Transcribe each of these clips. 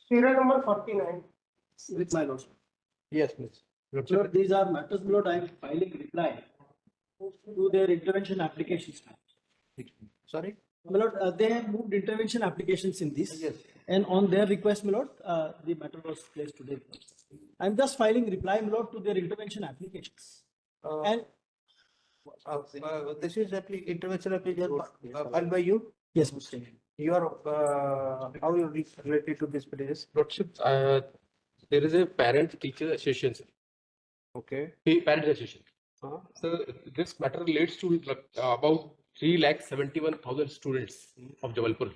Serial number 49. With my lordship. Yes, please. Lord, these are matters, Lord, I am filing reply to their intervention applications. Sorry? My Lord, they have moved intervention applications in this. Yes. And on their request, my Lord, the matter was placed today. I am just filing reply, my Lord, to their intervention applications. And This is intervention application filed by you? yes, Mr. You are, how you related to this petition? Lordship, there is a parent-teacher association. Okay. Parent association. So this matter relates to about 3,71,000 students of Jabalpur.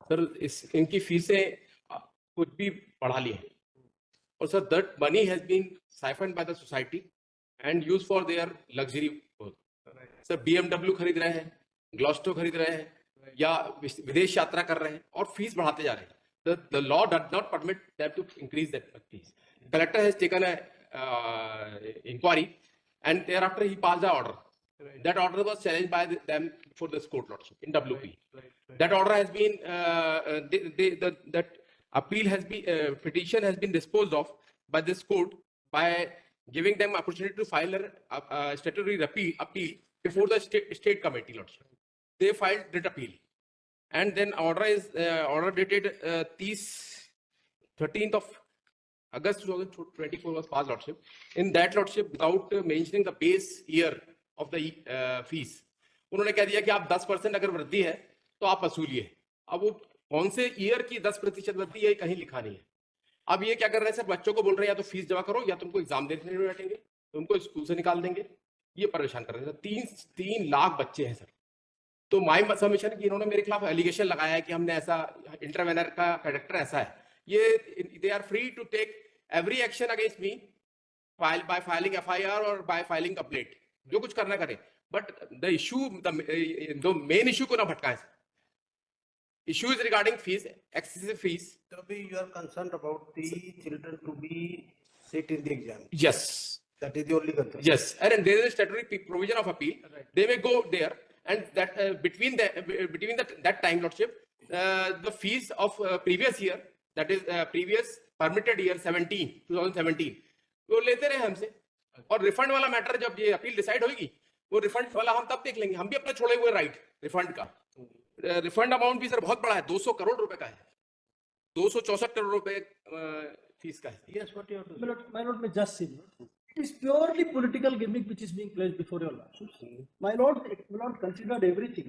Sir, इनकी फीसें कुछ भी बढ़ा ली है. और sir, that money has been siphoned by the society and used for their luxury. Sir, BMW खरीद रहे हैं, Glosto खरीद रहे हैं, या विदेश यात्रा कर रहे हैं और फीस बढ़ाते जा रहे हैं. The law does not permit them to increase that fees. Collector has taken a inquiry and thereafter he passed the order. That order was challenged by them before this court, Lordship, in WP. That order has been, that appeal has been, petition has been disposed of by this court by giving them opportunity to file a statutory appeal before the state committee, Lordship. They filed writ appeal. And then order is order dated 13th of August 2024 was passed, Lordship. In that, Lordship, without mentioning the base year of the fees, उन्होंने कह दिया कि आप 10% अगर वृद्धि है तो आप वसूलिए. अब वो कौन से ईयर की 10% वृद्धि है कहीं लिखा नहीं है. अब ये क्या कर रहे हैं सर, बच्चों को बोल रहे हैं या तो फीस जमा करो या तुमको एग्जाम देने में बैठेंगे, तुमको स्कूल से निकाल देंगे. ये परेशान कर रहे हैं. 3 लाख बच्चे हैं सर. तो माई सबमिशन की इन्होंने मेरे खिलाफ एलिगेशन लगाया है कि हमने ऐसा इंटरवेनर का कैरेक्टर ऐसा है. ये they are free to take every action against me by filing FIR और बाय फाइलिंग कंप्लेंट, जो कुछ करना करे. But the issue, the main issue को ना भटकाएं. Issue is regarding fees, excessive fees. So you are concerned about the children to be sit in the exam. Yes. That is the only concern. Yes, and there is a statutory provision of appeal. Right. They may go there, and that between that time, Lordship, the fees of previous year, that is previous permitted year 2017, वो लेते रहे हमसे. और refund वाला matter जब ये appeal decide होगी, वो रिफंड वाला हम तब देख लेंगे. हम भी अपना छोड़े हुए राइट रिफंड का. रिफंड अमाउंट भी सर बहुत बड़ा है, 200 करोड़ रुपए का है. 264 करोड़ रुपए फीस का है. Yes, what you have to say? My Lord, may just say, it is purely political gimmick which is being placed before your lordships. My Lord, considered everything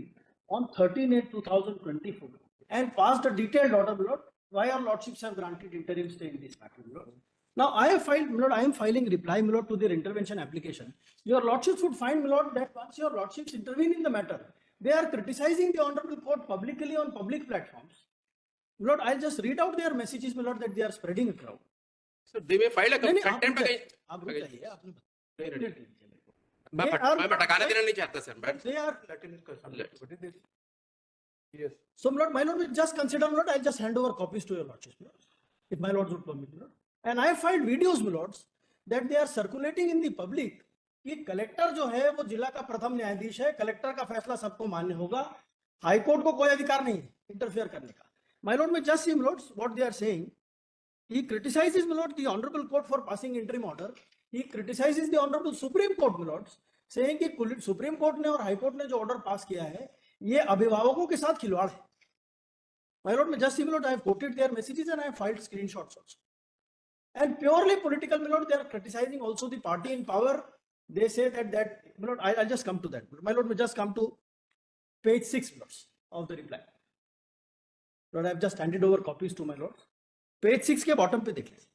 on 13/8/2024 and passed a detailed order, my Lord, why our lordships have granted interim stay in this matter, my Lord. Now I have filed, my Lord, I am filing reply, my Lord, to their intervention application. Your lordships would find, my Lord, that once your lordships intervene in the matter, they are criticizing the honorable court publicly on public platforms. My Lord, I'll just read out their messages, my Lord, that they are spreading it around. So they may file a contempt against. आप रुक जाइए, आपने मैं भटकाने देना नहीं चाहता sir. मैं they are. Let him concern. What is this? Yes. So, my Lord, my Lord, just consider, my Lord, I'll just hand over copies to your lordships, my Lord, if my lords would permit, my Lord. And I have filed videos, my lords, that they are circulating in the public कि collector जो है वो जिला का प्रथम न्यायाधीश है, collector का फैसला सबको मान्य होगा, हाई कोर्ट को कोई अधिकार नहीं है इंटरफेयर करने का. My Lord, may just see, my lords, what they are saying. He criticizes, my Lord, the honorable court for passing interim order. He criticizes the honorable Supreme Court, my lords, saying कि supreme court ने और high court ने जो order pass किया है ये अभिभावकों के साथ खिलवाड़ है. My Lord, may just see, my Lord, I have quoted their messages and I have filed screenshots also. And purely political, my Lord, they are criticizing also the party in power. They say that my Lord, I'll just come to that. My Lord, may just come to page 6, my Lords, of the reply. Lord, I have just handed over copies to my Lord. Page 6 के bottom पे देख लीजिए.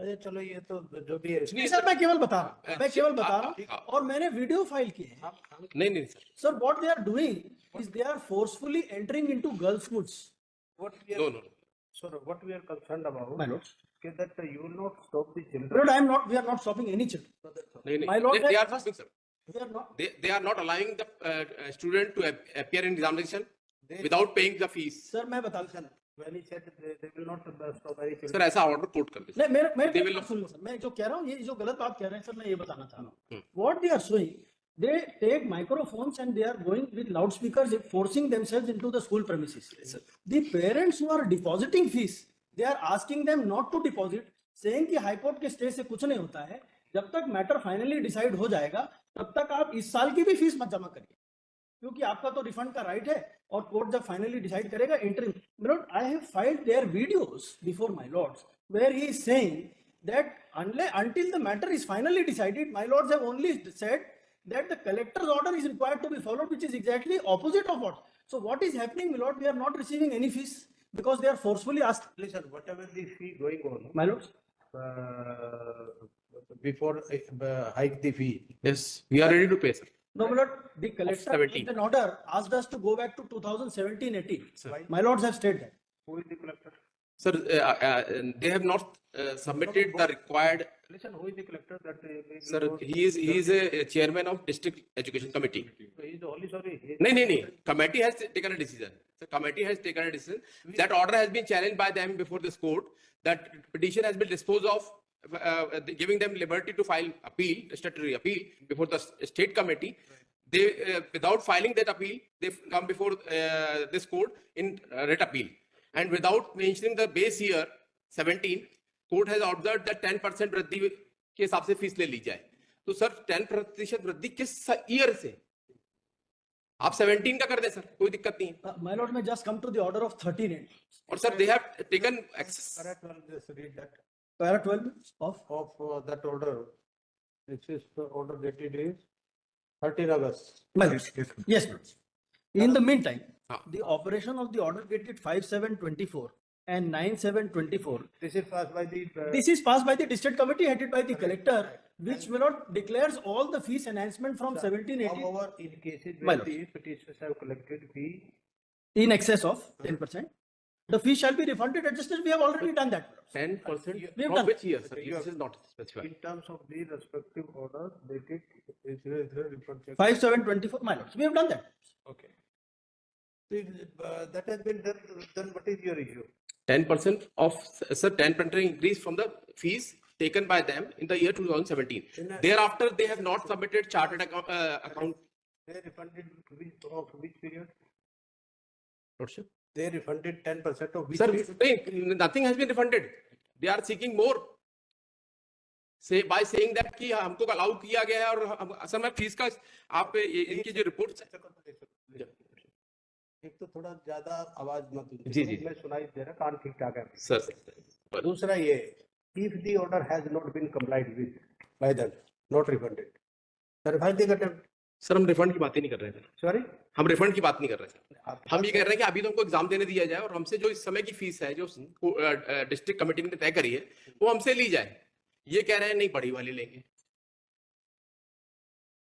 अरे चलो ये तो जो भी है. नहीं सर, मैं केवल बता रहा हूँ और मैंने वीडियो फाइल किए हैं. नहीं sir. Sir, what they are doing is they are forcefully entering into girls' schools. What we are, No. Sir, what we are concerned about, My Lord. is that you will not stop the children. Lord, we are not stopping any children. नहीं. My Lord, They are stopping, sir. We are not. They are not allowing the student to appear in examination without paying the fees. Sir, मैं बता दूँ. When he said they will not stop any children. Sir ऐसा order court कर दे. नहीं मैं They will- soon low sir, मैं जो कह रहा हूँ ये जो गलत बात कह रहे हैं सर, मैं ये बताना चाह रहा हूँ. What they are showing, they take microphones and they are going with loudspeakers, forcing themselves into the school premises. The parents who are depositing fees, they are asking them not to deposit, saying कि high court के stay से कुछ नहीं होता है, जब तक matter finally decide हो जाएगा तब तक आप इस साल की भी फीस मत जमा करिए, क्योंकि आपका तो रिफंड का राइट है, और कोर्ट जब फाइनली डिसाइड करेगा interim. Lord, I have filed their videos before my lords where he is saying that until the matter is finally decided, my lords have only said that the collector's order is required to be followed, which is exactly opposite of what. So what is happening, my lord? We are not receiving any fees because they are forcefully asked. Listen, whatever the fee going on, My lords, before hike the fee. Yes, we are ready to pay, sir. no, my lord, the collector 17. with an order asked us to go back to 2017-18. Why? My lords have stated that. Who is the collector? Sir, they have not submitted the required. Listen, who is the collector that? Sir, he is a chairman of district education committee. He is only sorry. No. Committee has taken a decision. The committee has taken a decision. That order has been challenged by them before this court. That petition has been disposed of, giving them liberty to file appeal, statutory appeal before the state committee. They, without filing that appeal, they come before this court in writ appeal. And without mentioning the base year 17, court has observed that 10% वृद्धि के हिसाब से fees ले ली जाए. तो sir 10% वृद्धि किस year से? आप 17 का कर दें सर, कोई दिक्कत नहीं है. My lord may just come to the order of 13. और sir they have taken access. Correct, well, just read that. Para 12 of Of that order, this is the order dated is 13 August. My lords. Yes, lords. In the meantime, हाँ. the operation of the order dated 5/7/24 and 9/7/24. This is passed by the. This is passed by the district committee headed by the collector, which my lord declares all the fees enhancement from 17-18 However, in cases My where lord. the petitioners have collected fee, in excess of 10%. The fee shall be refunded adjusted. We have already done that. 10% We have from done. which year, sir? You have- This is not specified. in terms of the respective order, they did. Is refund check. 5/7/24. My lords, we have done that. Okay. See, that has been done, then what is your issue? 10% of, sir, 10% increase from the fees taken by them in the year 2017. In a- Thereafter, they have not submitted chartered account. They refunded of which period? Lordship. They refunded 10% of which Sir, period? nothing has been refunded. They are seeking more. Say by saying that कि हमको allow किया गया है, और असल में fees का आप इनकी जो रिपोर्ट. एक तो थोड़ा ज्यादा आवाज मत जी, जी। मैं सुनाई दे रहा, कान ठीक ठाक है. सर दूसरा ये, if the order has not been complied with by them, not refunded, the refund they get. Sir हम रिफंड की बात ही नहीं कर रहे हैं. Sorry? हम रिफंड की बात नहीं कर रहे हैं. हम ये कह रहे हैं कि अभी तो हमको एग्जाम देने दिया जाए, और हमसे जो इस समय की फीस है जो डिस्ट्रिक्ट कमेटी ने तय करी है वो हमसे ली जाए. ये कह रहे हैं नहीं बड़ी वाली लेंगे.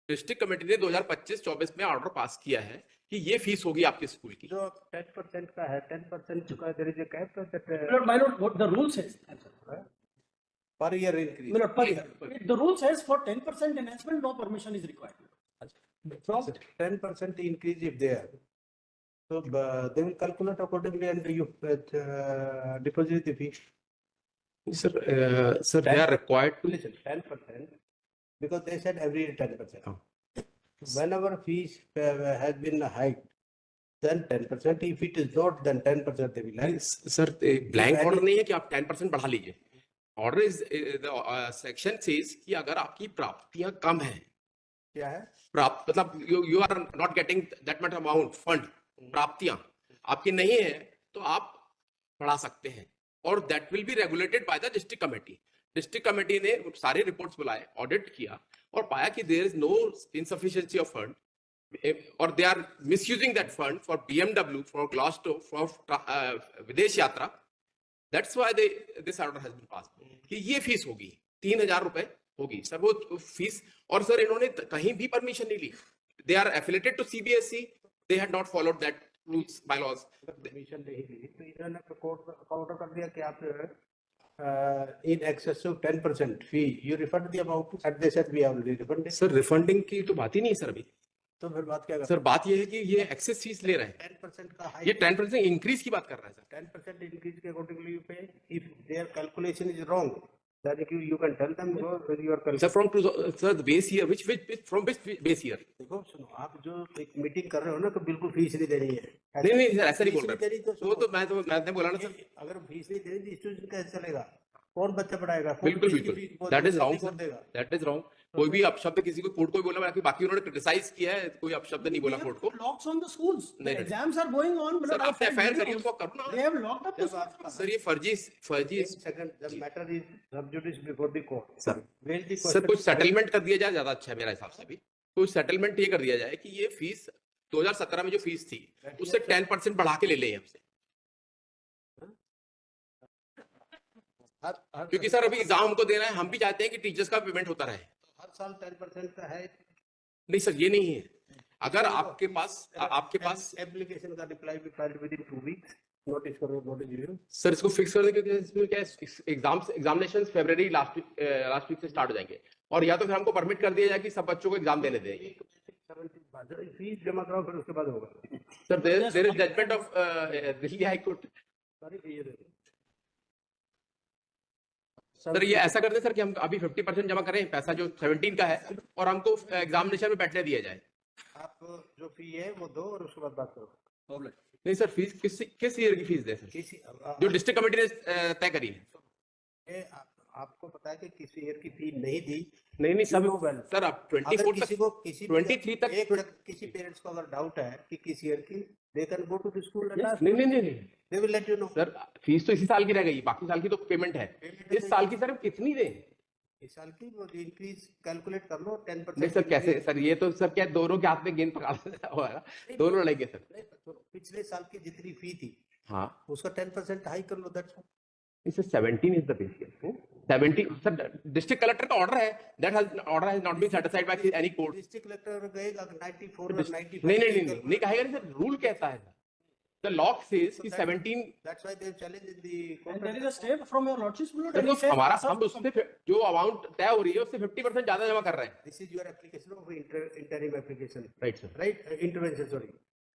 डिस्ट्रिक्ट कमेटी ने 2025-24 में ऑर्डर पास किया है कि ये फीस होगी आपके स्कूल की. जो 10% का है, 10% का there is a cap that My lord, my lord, what the rule says. per year increase. My lord, per year. The rule says for 10% enhancement, no permission is required. From 10% increase if there, so they will calculate accordingly and you deposit the fee. Sir, they are required to. Listen, 10%, because they said every year 10%. Oh. Whenever fees has been hiked, then 10%. If it is not, then 10% they will hike. Sir blank order नहीं है कि आप 10% बढ़ा लीजिए. Order is section says कि अगर आपकी प्राप्तियां कम हैं, क्या है? प्राप्त मतलब you are not getting that much amount fund, प्राप्तियां आपकी नहीं है तो आप बढ़ा सकते हैं, और that will be regulated by the district committee. District committee ने सारे रिपोर्ट्स बुलाए, ऑडिट किया और पाया कि there is no insufficiency of fund, और they are misusing that fund for BMW, for Glasgow, for विदेश यात्रा. That's why this order has been passed कि ये फीस होगी 3,000 रुपए होगी सर वो फीस. और सर इन्होंने कहीं भी परमिशन नहीं ली. They are affiliated to CBSE, they had not followed that rules by laws. Permission नहीं ली तो इन्होंने कोर्ट ऑर्डर कर दिया कि आप in excess of 10% fee you refund the amount, and they said we have already refunded. Sir refunding की तो बात ही नहीं है सर अभी. तो फिर बात क्या कर सर बात ये है कि ये एक्सेस फीस ले रहे हैं. 10% का ये hike, 10% इंक्रीज की बात कर रहे हैं सर. 10% increase के accordingly you pay. If their calculation is wrong, Then you can tell them go with your Sir, from sir, the base year, from which base year? देखो सुनो, आप जो एक मीटिंग कर रहे हो ना तो बिल्कुल फीस नहीं देनी है। नहीं सर, ऐसा नहीं बोल फीस रहा। देनी तो वो तो मैं बोला ना सर। अगर फीस नहीं देनी तो स्टूडेंट कैसे चलेगा? कौन बच्चा पढ़ाएगा? बिल्कुल that is wrong sir, that is wrong. कोई भी अपशब्द किसी को कोर्ट को बोला, बाकी उन्होंने क्रिटिसाइज किया है, कोई अपशब्द नहीं बोला कोर्ट को। Locks on the schools. The नहीं, exams are going on. Sir आप एफआईआर करिए, उसको करो They ना। have locked up the schools. Sir ये फर्जी सेकंड द मैटर इज सब जुडिस before the court. Sir sir कुछ सेटलमेंट कर दिया जाए, ज्यादा अच्छा है मेरे हिसाब से। भी कुछ सेटलमेंट ये कर दिया जाए कि ये फीस 2017 में जो फीस थी उससे 10% बढ़ा के ले लें हमसे, क्योंकि सर अभी एग्जाम हमको देना है, हम भी चाहते हैं कि टीचर्स का पेमेंट होता रहे। हर साल 10% का है। नहीं सर, ये नहीं है। अगर आपके पास एप्लीकेशन का रिप्लाई भी filed with in 2 weeks, notice करो, नोटिस दियो सर इसको फिक्स कर देंगे, क्योंकि इसमें क्या है, एग्जामिनेशन फरवरी लास्ट वीक से स्टार्ट हो जाएंगे, और या तो फिर हमको परमिट कर दिया जाए कि सब बच्चों को एग्जाम देने दें। फीस जमा कराओ, फिर उसके बाद होगा। Sir there is judgment of Delhi high court. Sir ये ऐसा कर दे सर कि हम अभी 50% जमा करें पैसा जो 17 का है, और हमको एग्जामिनेशन में बैठने दिया जाए। आप जो फी है वो दो और उसके बाद बात करो। नहीं सर, फीस किस ईयर की फीस दे सर, जो डिस्ट्रिक्ट कमेटी ने तय करी है? आपको पता है कि किसी ईयर की फी नहीं दी। नहीं सब सर आप 24 23 तक किसी पेरेंट्स को अगर डाउट है कि किस ईयर की, they can go to the school and ask. नहीं they will let you know. Sir fees तो इसी साल की रह गई, बाकी साल की तो पेमेंट है। इस साल की सर कितनी दें? इस साल की वो इंक्रीज कैलकुलेट कर लो 10%। नहीं सर कैसे सर, ये तो सर क्या दोनों के हाथ में गेंद पकड़ा होगा, दोनों लड़ेंगे सर। पिछले साल की जितनी फी थी हाँ उसका 10% हाई कर लो, that's is 17 is the base year. 17 sir district collector का ऑर्डर है, that order has not been satisfied by any court. District collector कहेगा 94 और 95। नहीं कहेगा सर, रूल कहता है the law says कि 17। that's why they challenge in the And there is a step from your lordship's lord. Sir तो हमारा हम उससे जो अमाउंट तय हो रही है उससे 50% ज्यादा जमा कर रहे हैं। this is your application of interim application, right sir, right? Intervention, sorry,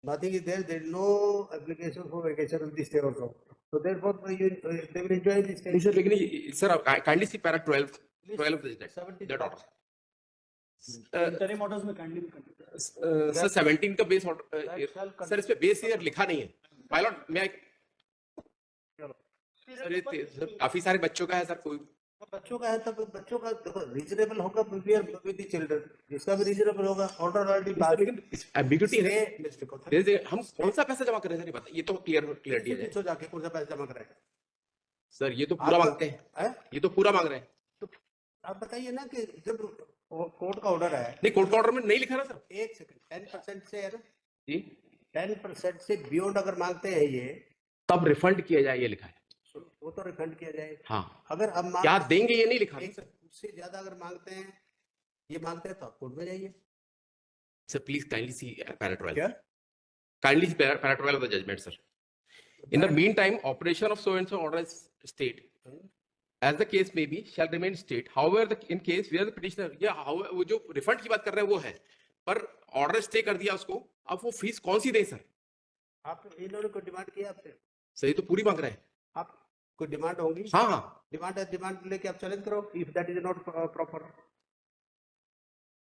nothing is there is no application for vacation of this day also, so therefore they will enjoy this day. Sir लेकिन sir kindly see para 12 of that order Interim orders में kindly भी continue। Sir 17 का base order sir, इस पे base year लिखा नहीं है pilot. मैं सर ये सर काफी सारे बच्चों का है सर, कोई बच्चों का है तब बच्चों का रीजनेबल होगा विद द चिल्ड्रन, जिसका भी रीजनेबल होगा। ऑर्डर ऑलरेडी लेकिन एम्बिग्यूटी है, हम कौन सा पैसा जमा कर रहे हैं सर, ये बता, ये तो क्लियरिटी है। तो जाके कौन सा पैसा जमा कराए सर ये तो पूरा मांगते हैं, ये तो पूरा मांग रहे हैं। तो आप बताइए ना कि जब कोर्ट का ऑर्डर है, नहीं कोर्ट का ऑर्डर में नहीं लिखा ना सर। एक सेकंड, 10% से है ना जी, 10% से बियॉन्ड अगर मांगते हैं ये, तब रिफंड किया जाए, ये लिखा है। वो तो रिफंड किया जाए। हाँ अगर हम क्या देंगे ये नहीं लिखा सर। उससे ज्यादा अगर मांगते हैं, ये मांगते हैं तो आप कोर्ट में जाइए। Sir please kindly see para 12, क्या kindly see para 12 of the judgment sir. In the meantime, operation of so and so order is state, as the case may be, shall remain state. However, in case where the petitioner, या वो जो refund की बात कर रहे हैं वो है, पर ऑर्डर स्टे कर दिया उसको, अब वो फीस कौन सी दे सर? आप इन्होंने कोई डिमांड किया आपसे? सही तो पूरी मांग रहे हैं। आप कोई डिमांड होगी? हाँ डिमांड लेके आप चैलेंज करो। If that is not proper,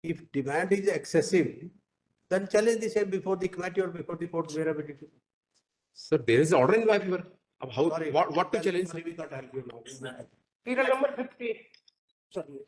if demand is excessive, then challenge the same before the committee or before the court wherever it is. Sir, there is order in my favor. अब how, Sorry, what to challenge? we can't help you now. Serial number 50. Sorry.